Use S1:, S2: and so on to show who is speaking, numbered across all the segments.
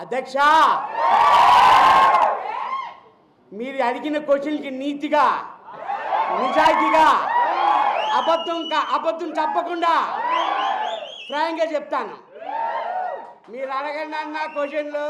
S1: అధ్యక్ష, మీరు అడిగిన క్వశ్చన్కి నీతిగా నిజాయితీగా అబద్ధం చెప్పకుండా ఫ్రాంక్గా చెప్తాను. మీరు అడగండి అన్న క్వశ్చన్లు.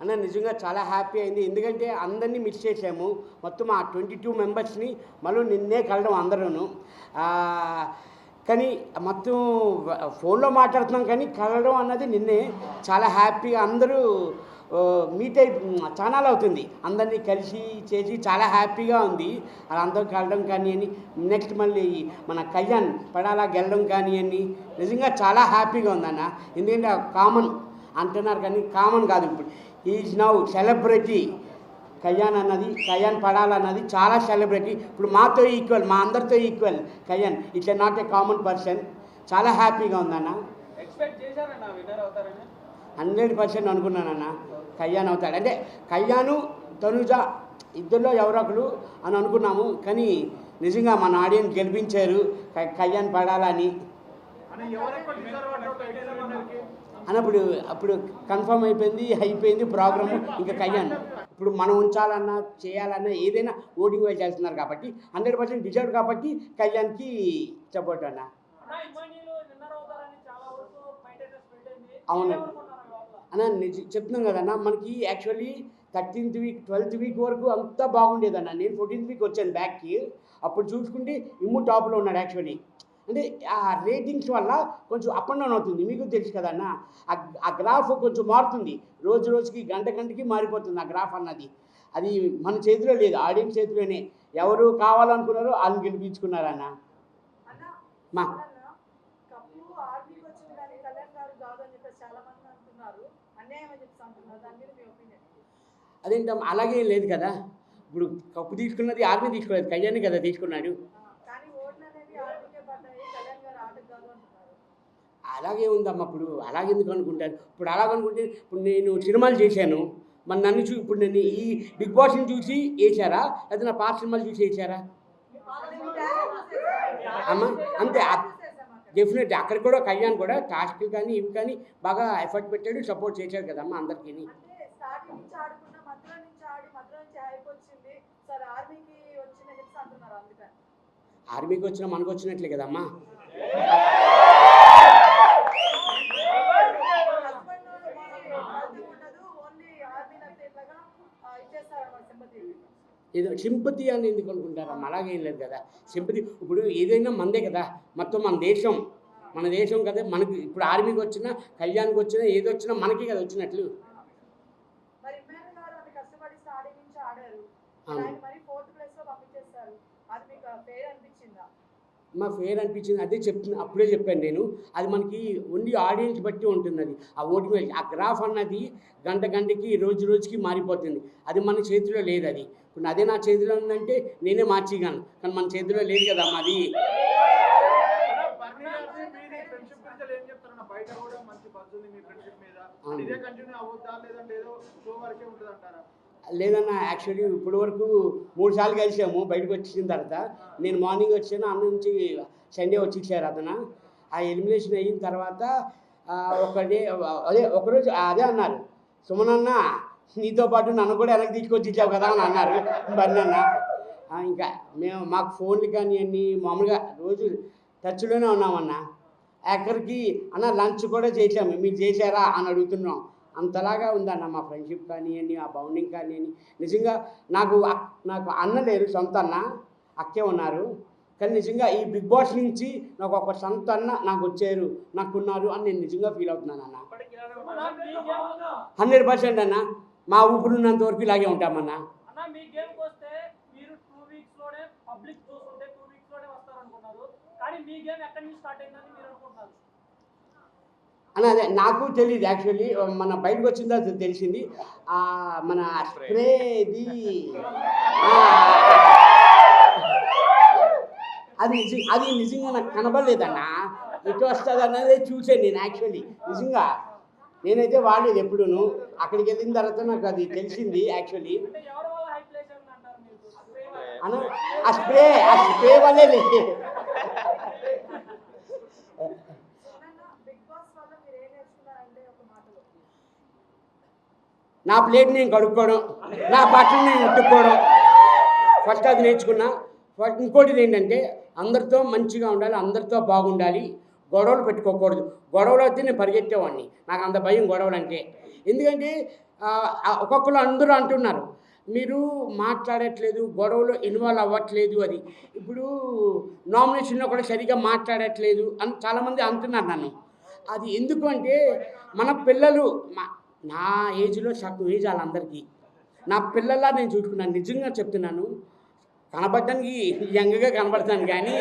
S1: అన్న నిజంగా చాలా హ్యాపీ అయింది. ఎందుకంటే అందరినీ మిస్ చేసాము. మొత్తం ఆ 22 మెంబర్స్ని మళ్ళీ నిన్నే కలడం అందరూ. కానీ మొత్తం ఫోన్లో మాట్లాడుతున్నాం కానీ కలవడం అన్నది నిన్నే. చాలా హ్యాపీగా అందరూ మీట్ అయి ఛానల్ అవుతుంది. అందరినీ కలిసి చేసి చాలా హ్యాపీగా ఉంది. అందరూ కలడం కానివ్వండి, నెక్స్ట్ మళ్ళీ మన కళ్యాణ్ పడాలా గెలడం కానివ్వండి, నిజంగా చాలా హ్యాపీగా ఉందన్న. ఎందుకంటే కామన్ అంటున్నారు కానీ కామన్ కాదు. ఇప్పుడు ఈజ్ నౌ సెలబ్రిటీ. కళ్యాణ్ పడాలన్నది చాలా సెలబ్రిటీ. ఇప్పుడు మాతో ఈక్వల్, మా అందరితో equal Kalyan. It's not a common person. చాలా హ్యాపీగా ఉందన్న. 100% అనుకున్నానన్న కళ్యాణ్ అవుతాడు. అంటే కళ్యాణ్ తనుజ ఇద్దరిలో ఎవరొకరు అని అనుకున్నాము. కానీ నిజంగా మన ఆడియన్స్ గెలిపించారు కళ్యాణ్ పడాలని అన్నప్పుడు. అప్పుడు కన్ఫర్మ్ అయిపోయింది ప్రోగ్రాము. ఇంకా కళ్యాణ్ ఇప్పుడు మనం ఉంచాలన్నా చేయాలన్నా ఏదైనా ఓటింగ్ వైజ్ చేస్తున్నారు కాబట్టి 100% డిజర్వ్ కాబట్టి కళ్యాణ్కి సపోర్ట్ అన్న. అవును అన్న, చెప్తున్నాం కదన్నా. మనకి actually 13th week 12th week వరకు అంతా బాగుండేదన్న. నేను 14th వీక్ వచ్చాను బ్యాక్కి. అప్పుడు చూసుకుంటే ఇమ్ము టాప్లో ఉన్నాడు యాక్చువల్లీ. అంటే ఆ రేటింగ్స్ వల్ల కొంచెం అప్ అండ్ డౌన్ అవుతుంది. మీకు తెలుసు కదన్న. ఆ గ్రాఫ్ కొంచెం మారుతుంది. రోజుకి గంటకి మారిపోతుంది ఆ గ్రాఫ్ అన్నది. అది మన చేతిలో లేదు, ఆడియన్స్ చేతిలోనే. ఎవరు కావాలనుకున్నారో వాళ్ళని గెలిపించుకున్నారన్న. మా అదేంటమ్మా, అలాగే లేదు కదా. ఇప్పుడు కప్పు తీసుకున్నది ఆర్మీ తీసుకోలేదు, కళ్యాణ్ కదా తీసుకున్నాడు. అలాగే ఉందమ్మా. ఇప్పుడు అలాగెందుకు అనుకుంటారు? ఇప్పుడు అలాగనుకుంటే ఇప్పుడు నేను సినిమాలు చేశాను, మరి నన్ను ఇప్పుడు నేను ఈ బిగ్ బాస్ని చూసి వేసారా, లేదా నా పాత సినిమాలు చూసి వేసారా అమ్మా? అంతే. డెఫినెట్లీ అక్కడ కూడా కళ్యాణ్ కూడా టాస్క్లు కానీ ఇవి కానీ బాగా ఎఫర్ట్ పెట్టాడు, సపోర్ట్ చేశాడు కదమ్మా అందరికీ. ఆర్మీకి వచ్చినా మనకు వచ్చినట్లే కదమ్మా. ఏదో సింపతి అని ఎందుకు అనుకుంటారమ్మా? అలాగేం లేదు కదా సింపతి. ఇప్పుడు ఏదైనా మనదే కదా, మొత్తం మన దేశం కదా. మనకి ఇప్పుడు ఆర్మీకి వచ్చినా కళ్యాణ్కి వచ్చినా ఏది వచ్చినా మనకి కదా వచ్చినట్లు. మా ఫేర్ అనిపించింది. అదే అప్పుడే చెప్పాను నేను. అది మనకి ఓన్లీ ఆడియన్స్ బట్టి ఉంటుంది. అది ఆ ఓటింగ్ ఆ గ్రాఫ్ అన్నది గంటకి రోజుకి మారిపోతుంది. అది మన చేతిలో లేదు. అది ఇప్పుడు అదే నా చేతిలో ఉందంటే నేనే మార్చిగాను, కానీ మన చేతిలో లేదు కదా అది. లేదన్నా, యాక్చువల్లీ ఇప్పటి వరకు 3 సార్లు కలిసాము. బయటకు వచ్చిన తర్వాత నేను మార్నింగ్ వచ్చాను, అన్న నుంచి సండే వచ్చేసారు అతను. ఆ ఎలిమినేషన్ అయిన తర్వాత ఒకరోజు అదే అన్నారు, సుమనన్న నీతో పాటు నన్ను కూడా వెనక్కి తీసుకొచ్చి ఇచ్చావు కదా అని అన్నారు బన్నన్న. ఇంకా మాకు ఫోన్లు కానీ అన్నీ మామూలుగా రోజు టచ్లోనే ఉన్నామన్న. ఆఖరికి అన్న లంచ్ కూడా చేసాము, మీరు చేశారా అని అడుగుతున్నాం. అంతలాగా ఉందన్న మా ఫ్రెండ్షిప్ కానివ్వండి, ఆ బౌండింగ్ కానివ్వండి. నిజంగా నాకు అన్న లేరు, సొంత అన్న అక్కే ఉన్నారు. కానీ నిజంగా ఈ బిగ్ బాస్ నుంచి నాకు ఒక సొంత అన్న నాకు వచ్చారు, నాకున్నారు అని నేను నిజంగా ఫీల్ అవుతున్నాను అన్న. 100% అన్న. మా ఊపిరినంత వరకు ఇలాగే ఉంటామన్నా. అన్న అదే నాకు తెలియదు యాక్చువల్లీ. మన బయటకు వచ్చిందా తెలిసింది. మన స్ప్రేది అది నిజంగా నాకు కనబడలేదన్నా. ఎటు వస్తుంది అన్నదే చూసాను నేను యాక్చువల్లీ. నిజంగా నేనైతే వాడేది ఎప్పుడును. అక్కడికి వెళ్ళిన తర్వాత నాకు అది తెలిసింది యాక్చువల్లీ. అన్న ఆ స్ప్రే వల్లే లేదు. నా ప్లేట్ నేను కడుక్కోవడం, నా బట్టలు నేను ఉతుక్కోవడం, ఫస్ట్ అది నేర్చుకున్నా. ఇంకోటిది ఏంటంటే అందరితో మంచిగా ఉండాలి, అందరితో బాగుండాలి, గొడవలు పెట్టుకోకూడదు. గొడవలు అయితే నేను పరిగెత్తేవాడిని, నాకు అంత భయం గొడవలు అంటే. ఎందుకంటే ఒక్కొక్కరు అందరూ అంటున్నారు మీరు మాట్లాడట్లేదు, గొడవలో ఇన్వాల్వ్ అవ్వట్లేదు. అది ఇప్పుడు నామినేషన్లో కూడా సరిగా మాట్లాడట్లేదు అని చాలామంది అంటున్నారు నన్ను. అది ఎందుకు అంటే మన పిల్లలు నా ఏజ్లో సగం ఏజ్ వాళ్ళందరికీ నా పిల్లల్లా నేను చూసుకున్నాను. నిజంగా చెప్తున్నాను, కనబడడానికి యంగ్గా కనబడతాను కానీ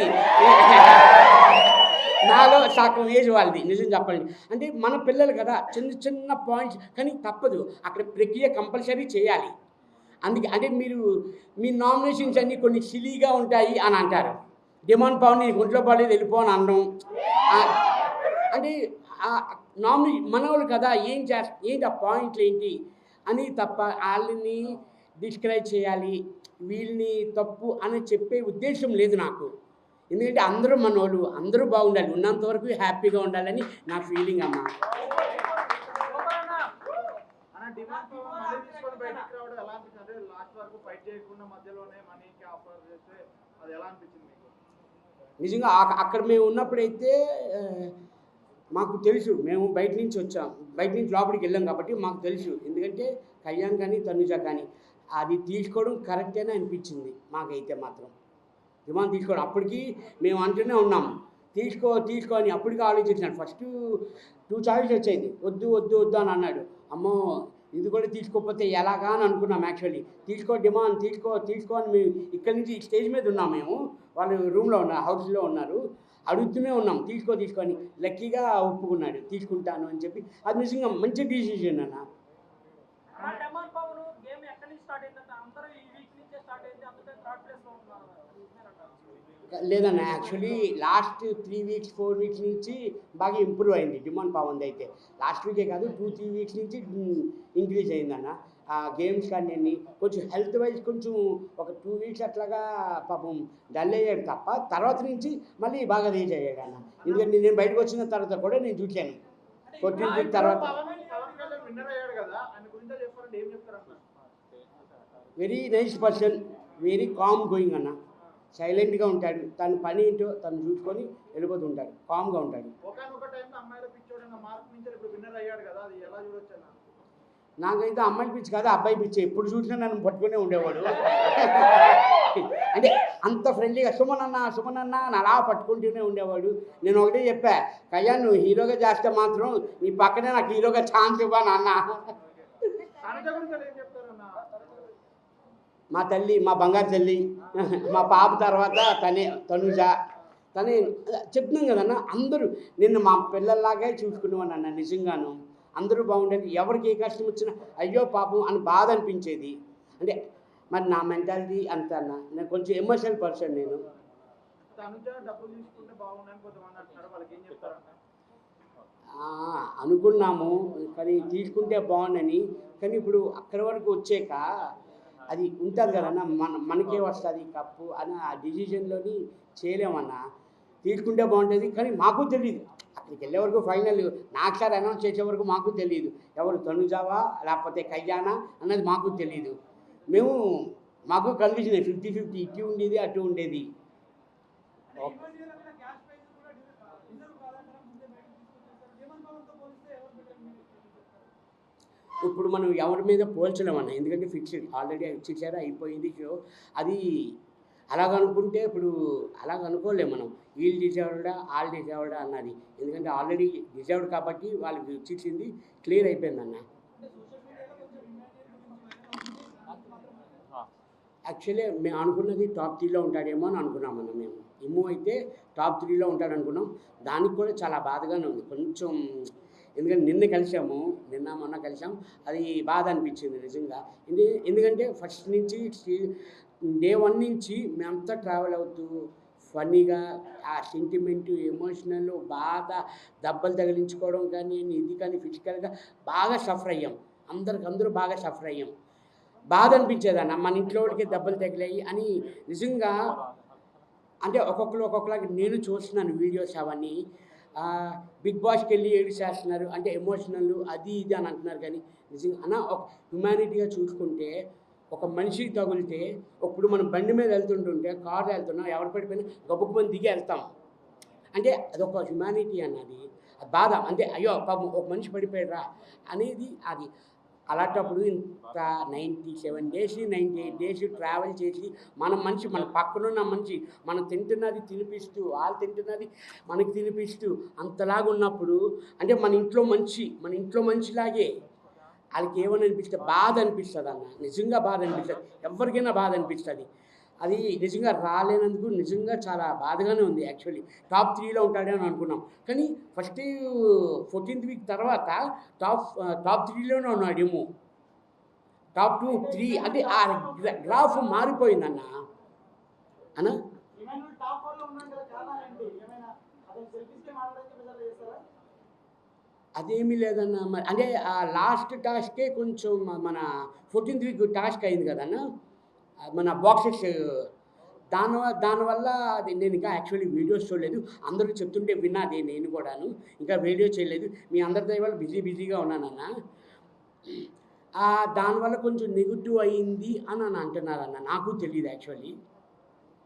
S1: నాలో సగం ఏజ్ వాళ్ళది. నిజం చెప్పండి అంటే మన పిల్లలు కదా, చిన్న చిన్న పాయింట్స్ కానీ తప్పదు, అక్కడ ప్రక్రియ కంపల్సరీ చేయాలి. అందుకే అంటే మీరు మీ నామినేషన్స్ అన్నీ కొన్ని సిలీగా ఉంటాయి అని అంటారు. డిమాండ్ పవన్ నీకు ఒంట్లో బాగాలేదు వెళ్ళిపో అని అనడం. అంటే మనవాళ్ళు కదా ఏంటి ఆ పాయింట్లు ఏంటి అని తప్ప వాళ్ళని డిస్క్రైబ్ చేయాలి, వీళ్ళని తప్పు అని చెప్పే ఉద్దేశం లేదు నాకు. ఎందుకంటే అందరూ మనోళ్ళు, అందరూ బాగుండాలి, ఉన్నంతవరకు హ్యాపీగా ఉండాలని నా ఫీలింగ్ అమ్మా. నిజంగా అక్కడ మేము ఉన్నప్పుడైతే మాకు తెలుసు, మేము బయట నుంచి వచ్చాం, బయట నుంచి లోపలికి వెళ్ళాం కాబట్టి మాకు తెలుసు. ఎందుకంటే కళ్యాణ్ కానీ తనుజ కానీ అది తీసుకోవడం కరెక్టేనే అనిపించింది మాకైతే మాత్రం. డిమాండ్ తీసుకోవడం అప్పటికి మేము అంటూనే ఉన్నాము తీసుకో అని. అప్పటికి ఆలోచించినాడు. ఫస్ట్ 2 చాయిస్ వచ్చేది, వద్దు వద్దు వద్దు అని అన్నాడు. అమ్మో ఇది కూడా తీసుకోకపోతే ఎలాగా అని అనుకున్నాం యాక్చువల్లీ. డిమాండ్ తీసుకో అని మేము ఇక్కడి నుంచి స్టేజ్ మీద ఉన్నాం, మేము వాళ్ళు రూమ్లో ఉన్నారు, హౌస్లో ఉన్నారు, అడుగుతూనే ఉన్నాం తీసుకో అని. లక్కీగా ఒప్పుకున్నాడు, తీసుకుంటాను అని చెప్పి. అది నిజంగా మంచి డిసిషన్ అన్న. లేదన్న, యాక్చువల్లీ లాస్ట్ 3 వీక్స్ 4 వీక్స్ నుంచి బాగా ఇంప్రూవ్ అయింది డిమాండ్ పవన్ అయితే. లాస్ట్ వీకే కాదు 2-3 వీక్స్ నుంచి ఇంక్రీజ్ అయిందన్న. గేమ్స్ కానీ అన్ని కొంచెం హెల్త్ వైజ్ కొంచెం ఒక 2 వీక్స్ అట్లాగా పాపం డల్ అయ్యాడు తప్ప తర్వాత నుంచి మళ్ళీ బాగా రీచ్ అయ్యాడు అన్న. ఎందుకంటే నేను బయటకు వచ్చిన తర్వాత కూడా నేను చూశాను, 14 వీక్ తర్వాత. Very nice person, very calm going అన్న. సైలెంట్గా ఉంటాడు, తన పని ఏంటో తను చూసుకొని వెళ్ళిపోతుంటాడు, కామ్గా ఉంటాడు. నాకైతే అమ్మాయి పిచ్చి కాదు, అబ్బాయి పిచ్చి. ఎప్పుడు చూసినా నన్ను పట్టుకునే ఉండేవాడు. అంటే అంత ఫ్రెండ్లీగా సుమన్ అన్న అని అలా పట్టుకుంటూనే ఉండేవాడు. నేను ఒకటే చెప్పా, కళ్యాణ్ నువ్వు హీరోగా చేస్తే మాత్రం నీ పక్కనే నాకు హీరోగా ఛాన్స్ ఇవ్వను అన్న. మా తల్లి, మా బంగారు తల్లి, మా పాప తర్వాత తనుజ చెప్తున్నాం కదన్న. అందరూ నిన్ను మా పిల్లల్లాగే చూసుకునేవాడిని అన్న. నిజంగాను అందరూ బాగుండేది. ఎవరికి ఏ కష్టం వచ్చినా అయ్యో పాపం అని బాధ అనిపించేది. అంటే మరి నా మెంటాలిటీ అంత అన్న, నేను కొంచెం ఎమోషనల్ పర్సన్. నేను అనుకున్నాము కానీ తీసుకుంటే బాగుండని. కానీ ఇప్పుడు అక్కడి వరకు వచ్చాక అది ఉంటుంది కదన్న, మనకే వస్తుంది కప్పు అని ఆ డిసిజన్లోని చేయలేమన్నా. తీసుకుంటే బాగుంటుంది కానీ మాకు తెలియదు, అక్కడికి వెళ్ళే వరకు ఫైనల్ నాకు సార్ అనౌన్స్ చేసే వరకు మాకు తెలియదు ఎవరు తనుజావా లేకపోతే కళ్యాణ అన్నది మాకు తెలియదు. మాకు కన్ఫ్యూజన్ 50-50, ఇటు ఉండేది అటు ఉండేది. ఇప్పుడు మనం ఎవరి మీద పోల్చలేమన్నా, ఎందుకంటే ఫిక్స్డ్ ఆల్రెడీ ఇచ్చేసారా, అయిపోయింది షో. అది అలాగనుకుంటే ఇప్పుడు అలాగనుకోలేము మనం, వీళ్ళు డిజర్వ్డా వాళ్ళు డిజర్వ్డా అన్నది. ఎందుకంటే ఆల్రెడీ డిజర్వ్డ్ కాబట్టి వాళ్ళకి ఇచ్చింది క్లియర్ అయిపోయిందన్న. యాక్చువల్లీ మేము అనుకున్నది టాప్ 3లో ఉంటాడేమో అని అనుకున్నామన్న. మేము ఇమ్ము అయితే టాప్ 3లో ఉంటాడు అనుకున్నాం. దానికి కూడా చాలా బాధగానే ఉంది కొంచెం. ఎందుకంటే నిన్న మొన్న కలిసాం, అది బాధ అనిపించింది నిజంగా. ఎందుకంటే ఫస్ట్ నుంచి డే 1 నుంచి మేమంతా ట్రావెల్ అవుతూ ఫన్నీగా ఆ సెంటిమెంటు, ఎమోషనల్, బాధ, దెబ్బలు తగిలించుకోవడం కానీ, ఇది కానీ ఫిజికల్‌గా బాగా సఫర్ అయ్యాం. అందరూ బాగా సఫర్ అయ్యాం. బాధ అనిపించేదన్న మన ఇంట్లో వాళ్ళకి దెబ్బలు తగిలాయి అని నిజంగా. అంటే ఒక్కొక్కరు ఒక్కొక్కలాగా నేను చూస్తున్నాను వీడియోస్ అవన్నీ. బిగ్ బాస్‌కెళ్ళి ఏడిసేస్తున్నారు. అంటే ఎమోషనల్ అది ఇది అని అంటున్నారు కానీ నిజంగా అన్న ఒక హ్యుమానిటీగా చూసుకుంటే ఒక మనిషికి తగిలితే ఇప్పుడు మనం బండి మీద వెళ్తుంటుంటే కార్‌లో వెళ్తున్నాం ఎవరు పడిపోయినా గబుక్కుమని దిగి వెళ్తాం. అంటే అదొక హ్యుమానిటీ అన్నది. బాధ అంటే అయ్యో! పాపం ఒక మనిషి పడిపోయాడురా అనేది అది. అలాంటప్పుడు ఇంత 97 డేస్, 98 డేస్ ట్రావెల్ చేసి మన పక్కనున్న మనిషి మనం తింటున్నది తినిపిస్తూ, వాళ్ళు తింటున్నది మనకి తినిపిస్తూ అంతలాగున్నప్పుడు అంటే మన ఇంట్లో మనిషిలాగే ఆళ్ళకేమని అనిపిస్తే బాధ అనిపిస్తదన్న. నిజంగా బాధ అనిపిస్తది. ఎవ్వరికైనా బాధ అనిపిస్తది. అది నిజంగా రాలేనందుకు నిజంగా చాలా బాధగానే ఉంది యాక్చువల్లీ. టాప్ 3లో ఉంటాడని అనుకున్నాం. కానీ ఫస్ట్ 14th వీక్ తర్వాత టాప్ 3లోనే ఉన్నాడేమో. టాప్ 2, 3 అంటే ఆ గ్రాఫ్ మారిపోయిందన్న. అన్న? అదేమీ లేదన్న. మరి అంటే ఆ లాస్ట్ టాస్కే కొంచెం మన 14th వీక్ టాస్క్ అయింది కదన్న. మన బాక్సెస్ దానివల్ల అది నేను ఇంకా యాక్చువల్లీ వీడియోస్ చూడలేదు. అందరూ చెప్తుంటే విన్నా అది నేను కూడాను. ఇంకా వీడియో చేయలేదు. మీ అందరి దయ వల్ల బిజీగా ఉన్నానన్న. దానివల్ల కొంచెం నెగెటివ్ అయింది అని అంటున్నారన్న. నాకు తెలీదు యాక్చువల్లీ.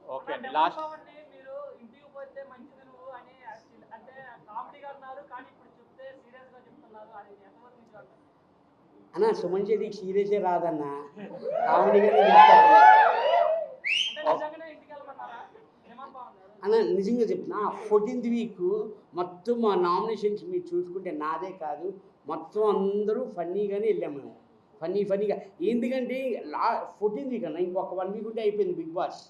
S2: ఓకే అండి. లాస్ట్ మీరు ఇంటికి పోతే మంచిది నువ్వు అని అంటే కామెడీగా అన్నారు కానీ ఇప్పుడు చెప్తే సీరియస్‌గా చెప్తున్నారు. అది ఎంతవరకు నిజం అంటారు?
S1: అన్న సుమన్ శెట్టికి సీరియసే రాదన్న. కామెడీగానే చెప్తారు.
S2: అంటే నిజంగానే ఇంటికెళ్ళమన్నారా? హేమంత్ బాబు గారు.
S1: అన్న నిజంగా చెప్తున్నా 14th వీక్ మొత్తం మా నామినేషన్స్ మీరు చూసుకుంటే నాదే కాదు మొత్తం అందరూ ఫన్నీగానే వెళ్ళాము మేము. ఫన్నీగా ఎందుకంటే 14th వీక్ అన్న ఇంకొక 1 వీక్ ఉంటే అయిపోయింది బిగ్ బాస్.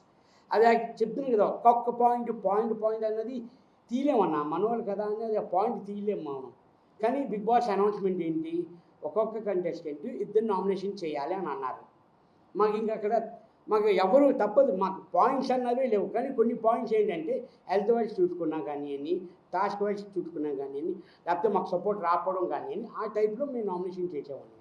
S1: అది చెప్తున్నాను కదా ఒక్కొక్క పాయింట్ అన్నది తీయలేమన్నా మనవాళ్ళు కదా అనేది ఆ పాయింట్ తీయలేము మనం. కానీ బిగ్ బాస్ అనౌన్స్మెంట్ ఏంటి ఒక్కొక్క కంటెస్టెంట్ ఇద్దరు నామినేషన్ చేయాలి అని అన్నారు. మాకు ఎవరు తప్పదు మాకు పాయింట్స్ అన్నవి లేవు. కానీ కొన్ని పాయింట్స్ ఏంటంటే హెల్త్ వైజ్ చూసుకున్నా కానివ్వండి, టాస్క్ వైజ్ చూసుకున్నా కానివ్వండి, లేకపోతే మాకు సపోర్ట్ రాకపోవడం కానివ్వండి ఆ టైప్లో మేము నామినేషన్ చేసేవాళ్ళం.